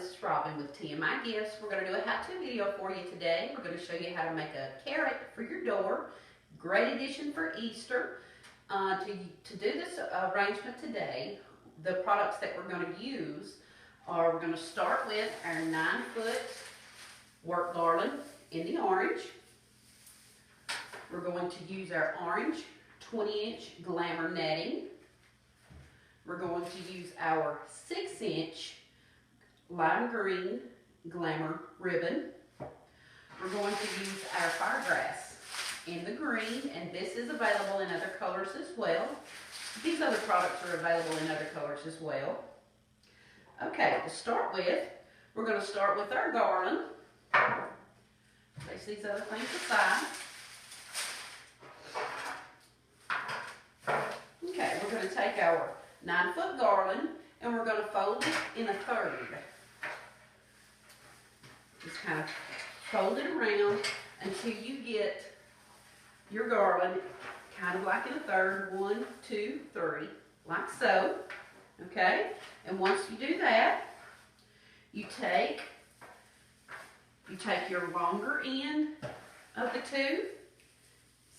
this is Robin with TMI Gifts. We're going to do a how-to video for you today. We're going to show you how to make a carrot for your door. Great addition for Easter. To do this arrangement today, the products that we're going to use are, we're going to start with our 9-foot work garland in the orange. We're going to use our orange 20-inch glamour netting. We're going to use our 6-inch lime green glamour ribbon. We're going to use our firegrass in the green, and this is available in other colors as well. These other products are available in other colors as well. Okay, to start with, we're going to start with our garland. Place these other things aside. Okay, we're going to take our 9-foot garland and we're going to fold it in a third. Just kind of fold it around until you get your garland kind of like in a third. 1, 2, 3, like so. Okay? And once you do that, you take your longer end of the two.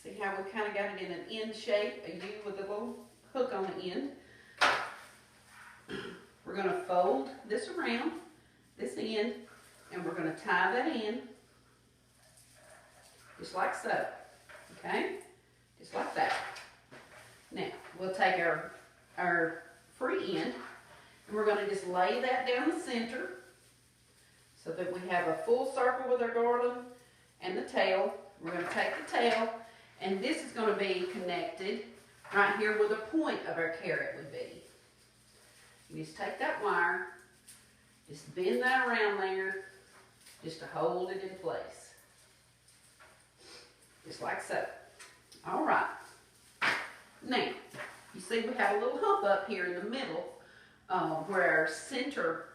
See how we kind of got it in an end shape, a U with a little hook on the end. We're going to fold this around, this end, and we're going to tie that in, just like so. Okay? Just like that. Now, we'll take our free end, and we're going to just lay that down the center so that we have a full circle with our garland and the tail. We're going to take the tail, and this is going to be connected right here where the point of our carrot would be. You just take that wire, just bend that around there, just to hold it in place. Just like so. All right. Now, you see we have a little hump up here in the middle where our center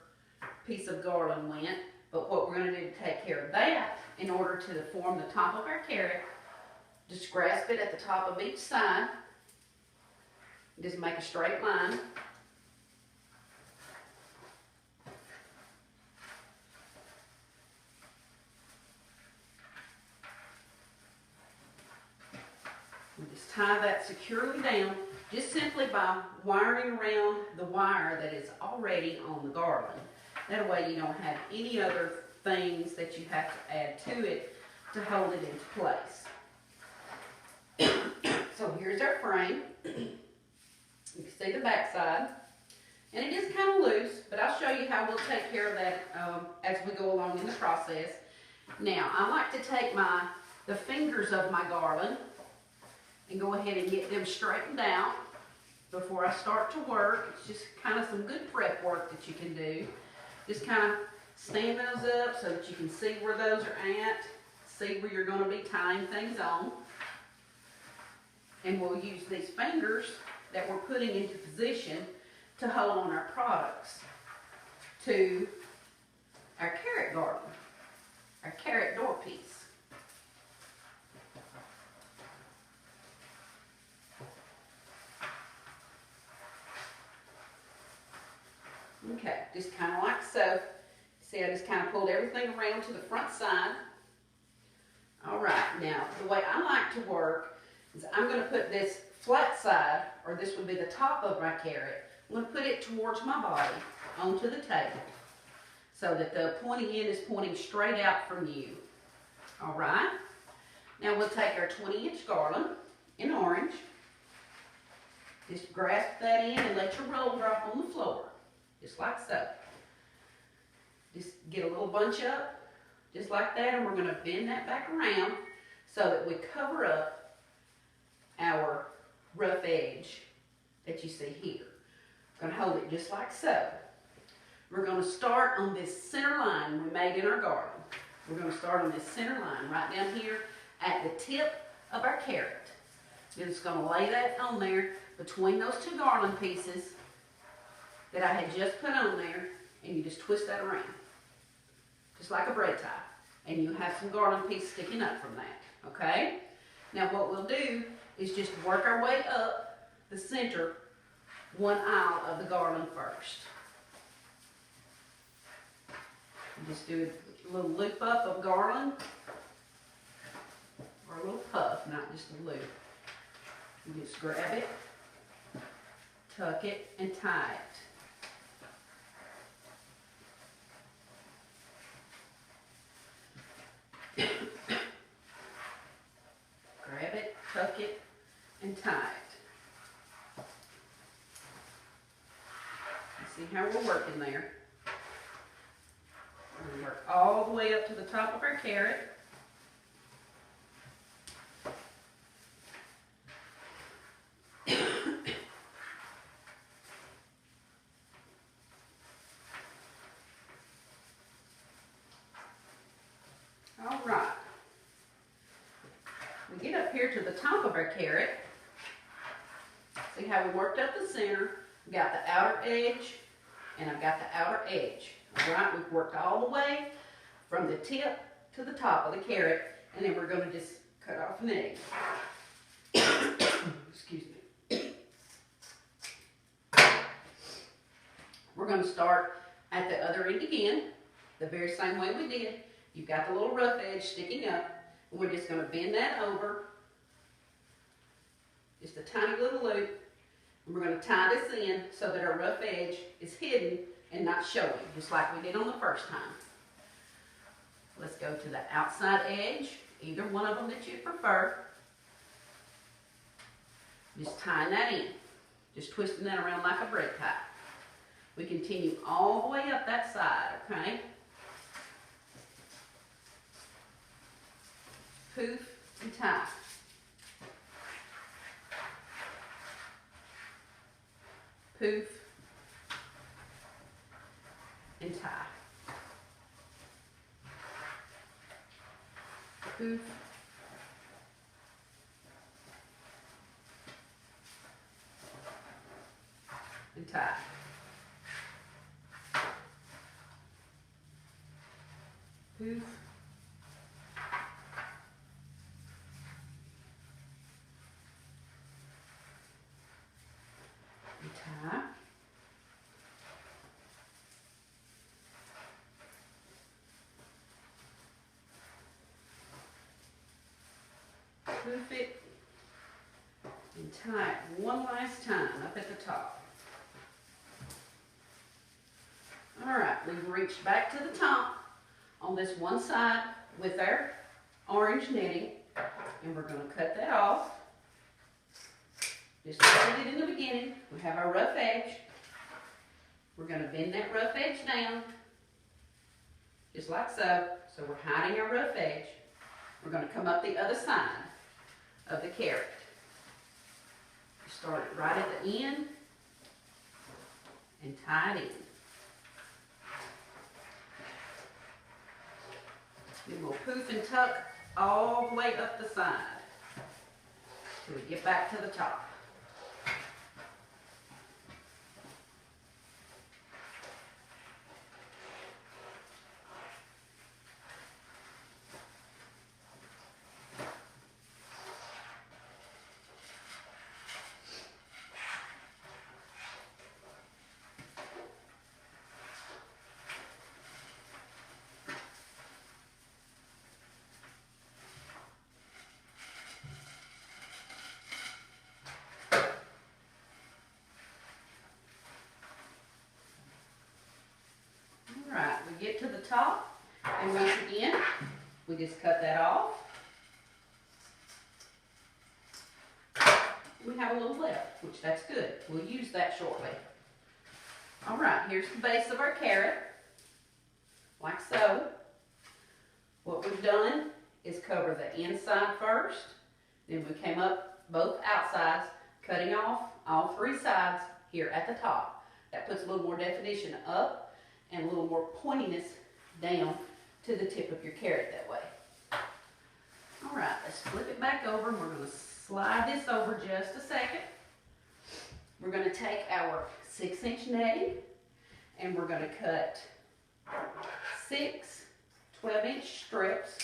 piece of garland went. But what we're going to do to take care of that, in order to form the top of our carrot, just grasp it at the top of each side. Just make a straight line. And just tie that securely down, just simply by wiring around the wire that is already on the garland. That way you don't have any other things that you have to add to it to hold it into place. So here's our frame. You can see the back side. And it is kind of loose, but I'll show you how we'll take care of that as we go along in the process. Now, I like to take the fingers of my garland and go ahead and get them straightened out before I start to work. It's just kind of some good prep work that you can do. Just kind of stand those up so that you can see where those are at, see where you're going to be tying things on. And we'll use these fingers that we're putting into position to hold on our products to our carrot garland, our carrot door piece. Okay, just kind of like so. See, I just kind of pulled everything around to the front side. All right, now the way I like to work is I'm going to put this flat side, or this would be the top of my carrot. I'm going to put it towards my body onto the table so that the pointing end is pointing straight out from you. All right, now we'll take our 20-inch garland in orange. Just grasp that in and let your roll drop on the floor. Just like so. Just get a little bunch up, just like that, and we're going to bend that back around so that we cover up our rough edge that you see here. We're going to hold it just like so. We're going to start on this center line we made in our garland. We're going to start on this center line right down here at the tip of our carrot. We're just going to lay that on there between those two garland pieces that I had just put on there, and you just twist that around, just like a braid tie, and you have some garland piece sticking up from that, okay? Now what we'll do is just work our way up the center one aisle of the garland first. Just do a little loop up of garland, or a little puff, not just a loop. You just grab it, tuck it, and tie it. Grab it, tuck it, and tie it. You see how we're working there? We're going to work all the way up to the top of our carrot. All right. We get up here to the top of our carrot. See how we worked up the center? We got the outer edge, and I've got the outer edge. All right, we've worked all the way from the tip to the top of the carrot, and then we're going to just cut off an edge. Excuse me. We're going to start at the other end again, the very same way we did. You've got the little rough edge sticking up, and we're just going to bend that over, just a tiny little loop, and we're going to tie this in so that our rough edge is hidden and not showing, just like we did on the first time. Let's go to the outside edge, either one of them that you prefer. Just tying that in, just twisting that around like a bread tie. We continue all the way up that side, okay? Poof and tie. Poof and tie. Poof and tie. Poof and tie. Poof it and tie it one last time up at the top. All right, we've reached back to the top on this one side with our orange netting, and we're going to cut that off. Just like we did in the beginning, we have our rough edge. We're going to bend that rough edge down, just like so. So we're hiding our rough edge. We're going to come up the other side of the carrot. Start it right at the end and tie it in. Then we'll poof and tuck all the way up the side till we get back to the top. Alright, we get to the top, and once again, we just cut that off. We have a little left, which that's good. We'll use that shortly. Alright, here's the base of our carrot, like so. What we've done is cover the inside first, then we came up both outsides, cutting off all three sides here at the top. That puts a little more definition up and a little more pointiness down to the tip of your carrot that way. All right, let's flip it back over, and we're going to slide this over just a second. We're going to take our 6-inch netting, and we're going to cut 6 12-inch strips,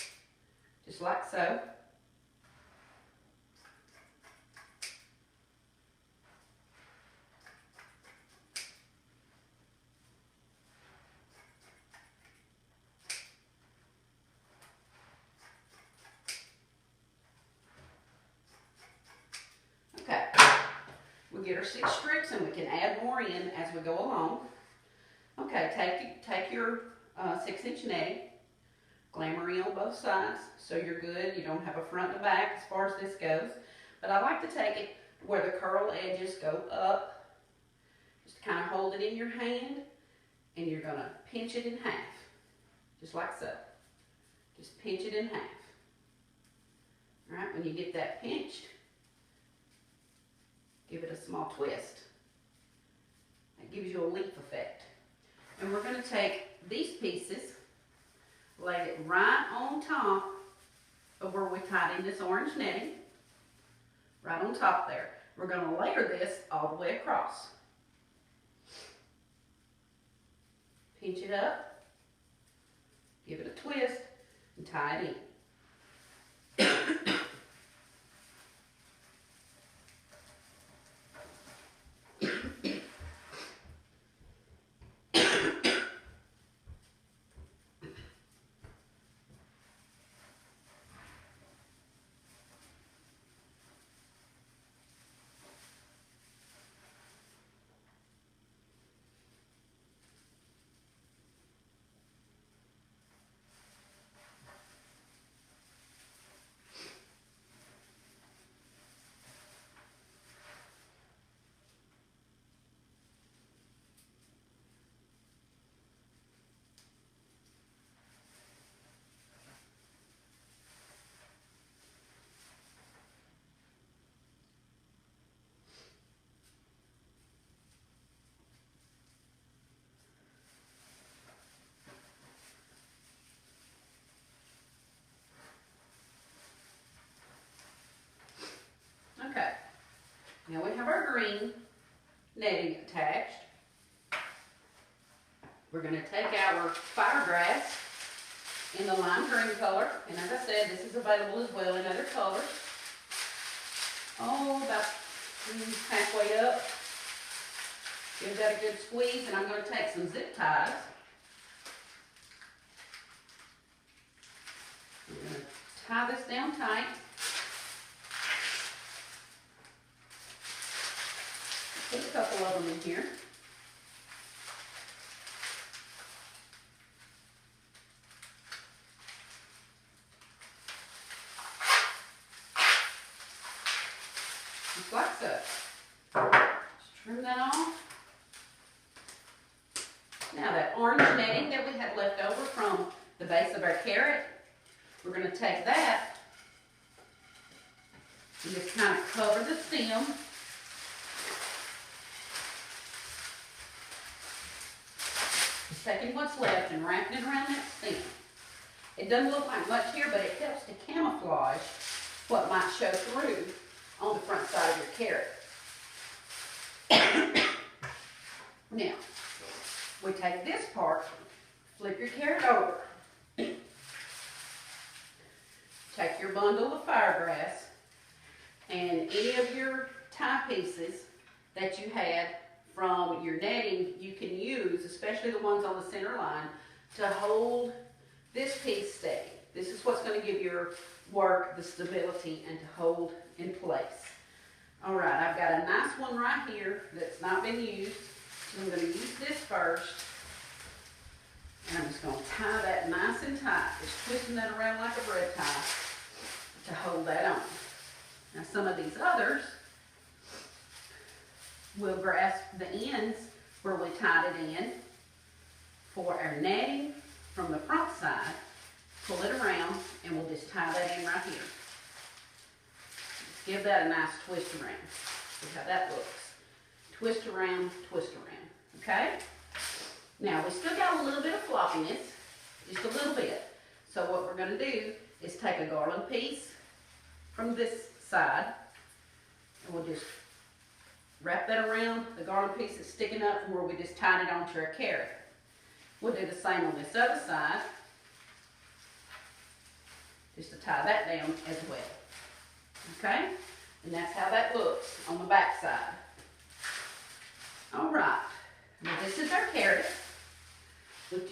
just like so. get our 6 strips and we can add more in as we go along. Okay, take your 6-inch netting, glamour on both sides so you're good. You don't have a front and a back as far as this goes. But I like to take it where the curl edges go up. Just kind of hold it in your hand and you're going to pinch it in half. Just like so. Just pinch it in half. Alright, when you get that pinched, give it a small twist. That gives you a leaf effect. And we're going to take these pieces, lay it right on top of where we tied in this orange netting. Right on top there. We're going to layer this all the way across. Pinch it up, give it a twist, and tie it in. Okay, now we have our green netting attached. We're going to take our firegrass in the lime green color, and as I said, this is available as well in other colors. Oh, about halfway up. Give that a good squeeze, and I'm going to take some zip ties. I'm going to tie this down tight. Put a couple of them in here. Just like so. Just trim that off. Now that orange netting that we had left over from the base of our carrot, we're going to take that and just kind of cover the stem. Just taking what's left and wrapping it around that stem. It doesn't look like much here, but it helps to camouflage what might show through on the front side of your carrot. Now, we take this part, flip your carrot over. Take your bundle of firegrass and any of your tie pieces that you had from your netting you can use, especially the ones on the center line, to hold this piece steady. This is what's going to give your work the stability and to hold in place. All right, I've got a nice one right here that's not been used. So I'm going to use this first. And I'm just going to tie that nice and tight, just twisting that around like a bread tie to hold that on. Now some of these others, we'll grasp the ends where we tied it in for our netting from the front side, pull it around, and we'll just tie that in right here. Just give that a nice twist around. See how that looks. Twist around, okay? Now we still got a little bit of floppiness, just a little bit. So what we're going to do is take a garland piece from this side, and we'll just wrap that around the garland piece that's sticking up from where we just tied it onto our carrot. We'll do the same on this other side, just to tie that down as well. Okay? And that's how that looks on the back side. All right. Now this is our carrot, which